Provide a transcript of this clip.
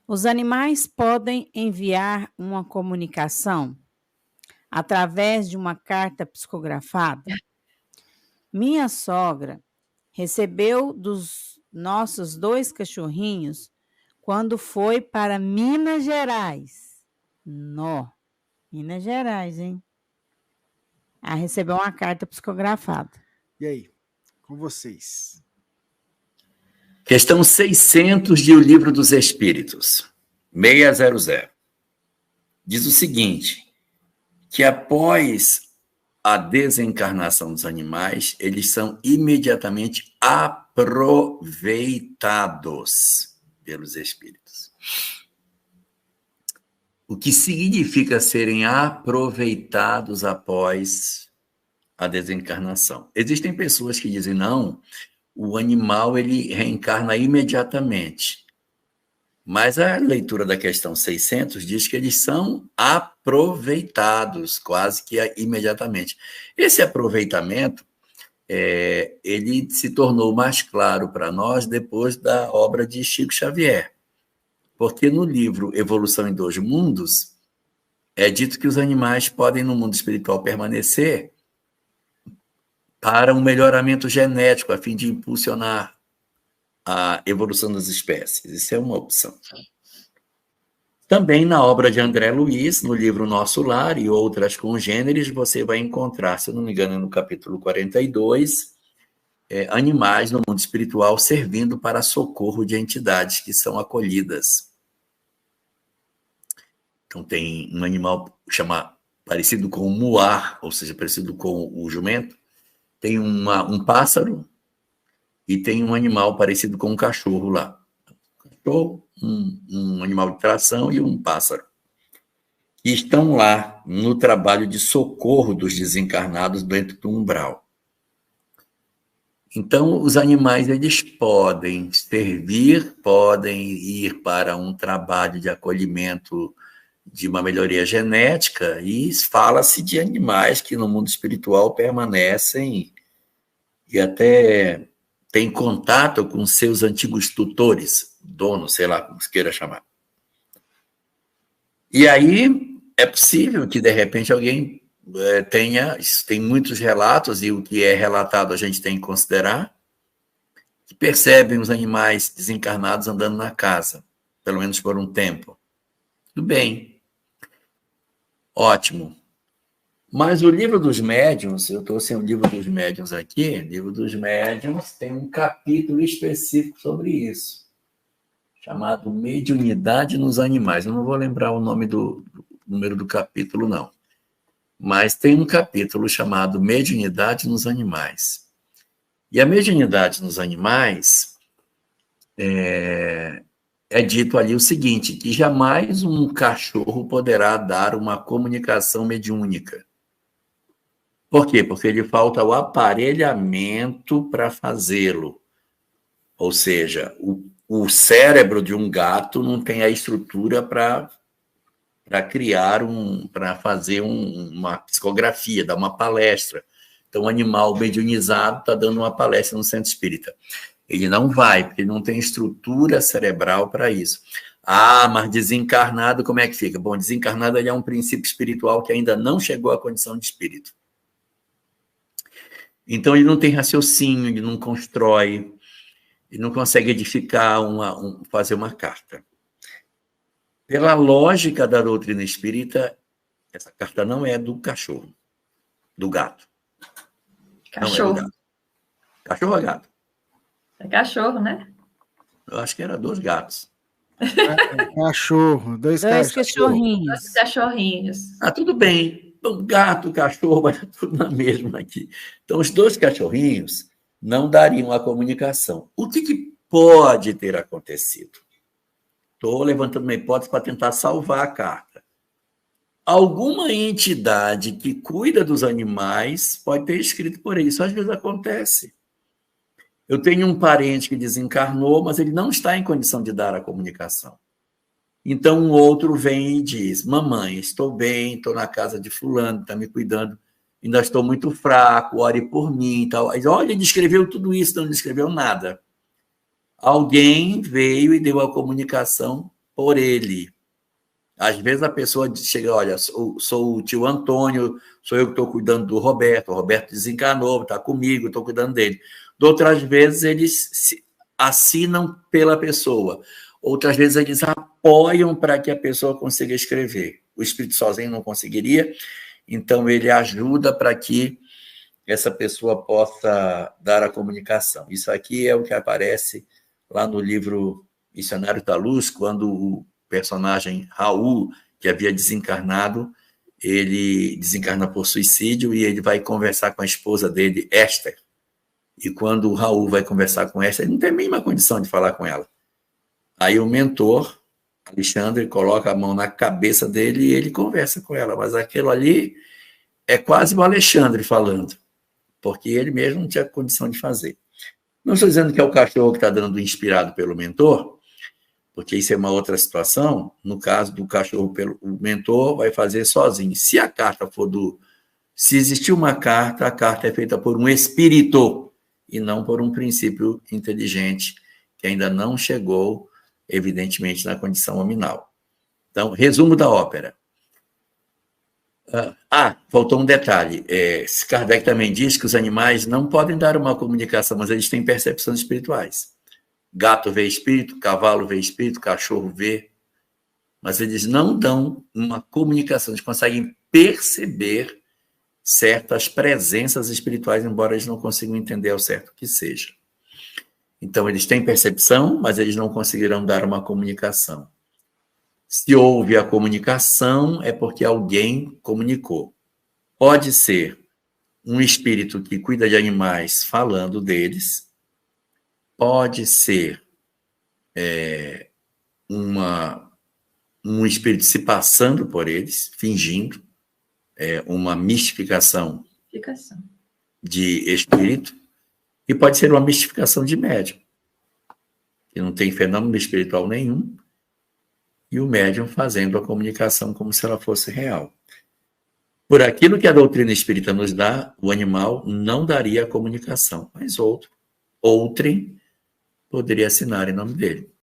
Os animais podem enviar uma comunicação através de uma carta psicografada? Minha sogra recebeu dos nossos 2 cachorrinhos quando foi para Minas Gerais. Nó, Minas Gerais, hein? Ela recebeu uma carta psicografada. E aí, com vocês? Questão 600 de O Livro dos Espíritos, 600. Diz o seguinte, que após a desencarnação dos animais, eles são imediatamente aproveitados pelos espíritos. O que significa serem aproveitados após a desencarnação? Existem pessoas que dizem, não, o animal ele reencarna imediatamente. Mas a leitura da questão 600 diz que eles são aproveitados quase que imediatamente. Esse aproveitamento, ele se tornou mais claro para nós depois da obra de Chico Xavier. Porque no livro Evolução em Dois Mundos, é dito que os animais podem no mundo espiritual permanecer para um melhoramento genético, a fim de impulsionar a evolução das espécies. Isso é uma opção. Também na obra de André Luiz, no livro Nosso Lar e Outras Congêneres, você vai encontrar, se eu não me engano, no capítulo 42, animais no mundo espiritual servindo para socorro de entidades que são acolhidas. Então tem um animal parecido com o muar, ou seja, parecido com o jumento, tem um pássaro, e tem um animal parecido com um cachorro lá. Um cachorro, um animal de tração e um pássaro. E estão lá no trabalho de socorro dos desencarnados dentro do umbral. Então, os animais, eles podem servir, podem ir para um trabalho de acolhimento de uma melhoria genética, e fala-se de animais que no mundo espiritual permanecem e até tem contato com seus antigos tutores, donos, sei lá, como se queira chamar. E aí é possível que, de repente, alguém tem muitos relatos, e o que é relatado a gente tem que considerar, que percebem os animais desencarnados andando na casa, pelo menos por um tempo. Tudo bem. Ótimo. Mas o livro dos médiuns, eu estou sem o livro dos médiuns aqui, o livro dos médiuns tem um capítulo específico sobre isso, chamado Mediunidade nos Animais. Eu não vou lembrar o nome do número do capítulo, não. Mas tem um capítulo chamado Mediunidade nos Animais. E a mediunidade nos animais é dito ali o seguinte, que jamais um cachorro poderá dar uma comunicação mediúnica. Por quê? Porque lhe falta o aparelhamento para fazê-lo. Ou seja, o cérebro de um gato não tem a estrutura para criar para fazer uma psicografia, dar uma palestra. Então, o animal mediunizado está dando uma palestra no centro espírita. Ele não vai, porque ele não tem estrutura cerebral para isso. Ah, mas desencarnado, como é que fica? Bom, desencarnado ele é um princípio espiritual que ainda não chegou à condição de espírito. Então, ele não tem raciocínio, ele não constrói, ele não consegue edificar, fazer uma carta. Pela lógica da doutrina espírita, essa carta não é do cachorro, do gato. Cachorro. Não é do gato. Cachorro ou gato? É cachorro, né? Eu acho que era 2 gatos. Cachorro, dois cachorrinhos. 2 cachorrinhos. Ah, tudo bem. Então, gato, cachorro, vai tudo na mesma aqui. Então, os 2 cachorrinhos não dariam a comunicação. O que pode ter acontecido? Estou levantando uma hipótese para tentar salvar a carta. Alguma entidade que cuida dos animais pode ter escrito por aí. Isso às vezes acontece. Eu tenho um parente que desencarnou, mas ele não está em condição de dar a comunicação. Então, um outro vem e diz, mamãe, estou bem, estou na casa de fulano, está me cuidando, ainda estou muito fraco, ore por mim e tal. Olha, ele escreveu tudo isso, não escreveu nada. Alguém veio e deu a comunicação por ele. Às vezes a pessoa chega, olha, sou o tio Antônio, sou eu que estou cuidando do Roberto, o Roberto desencarnou, está comigo, estou cuidando dele. De outras vezes eles assinam pela pessoa, outras vezes eles apoiam para que a pessoa consiga escrever. O espírito sozinho não conseguiria, então ele ajuda para que essa pessoa possa dar a comunicação. Isso aqui é o que aparece lá no livro Missionário da Luz, quando o personagem Raul, que havia desencarnado, ele desencarna por suicídio e ele vai conversar com a esposa dele, Esther. E quando o Raul vai conversar com Esther, ele não tem a mínima condição de falar com ela. Aí o mentor, Alexandre, coloca a mão na cabeça dele e ele conversa com ela. Mas aquilo ali é quase o Alexandre falando, porque ele mesmo não tinha condição de fazer. Não estou dizendo que é o cachorro que está dando inspirado pelo mentor, porque isso é uma outra situação. No caso do cachorro, o mentor vai fazer sozinho. Se a carta for Se existir uma carta, a carta é feita por um espírito e não por um princípio inteligente, que ainda não chegou, evidentemente, na condição nominal. Então, resumo da ópera. Faltou um detalhe. Kardec também diz que os animais não podem dar uma comunicação, mas eles têm percepções espirituais. Gato vê espírito, cavalo vê espírito, cachorro vê, mas eles não dão uma comunicação, eles conseguem perceber certas presenças espirituais, embora eles não consigam entender ao certo o que seja. Então, eles têm percepção, mas eles não conseguirão dar uma comunicação. Se houve a comunicação, é porque alguém comunicou. Pode ser um espírito que cuida de animais falando deles, pode ser um espírito se passando por eles, fingindo, uma mistificação de espírito, e pode ser uma mistificação de médium, que não tem fenômeno espiritual nenhum, e o médium fazendo a comunicação como se ela fosse real. Por aquilo que a doutrina espírita nos dá, o animal não daria a comunicação, mas outrem poderia assinar em nome dele.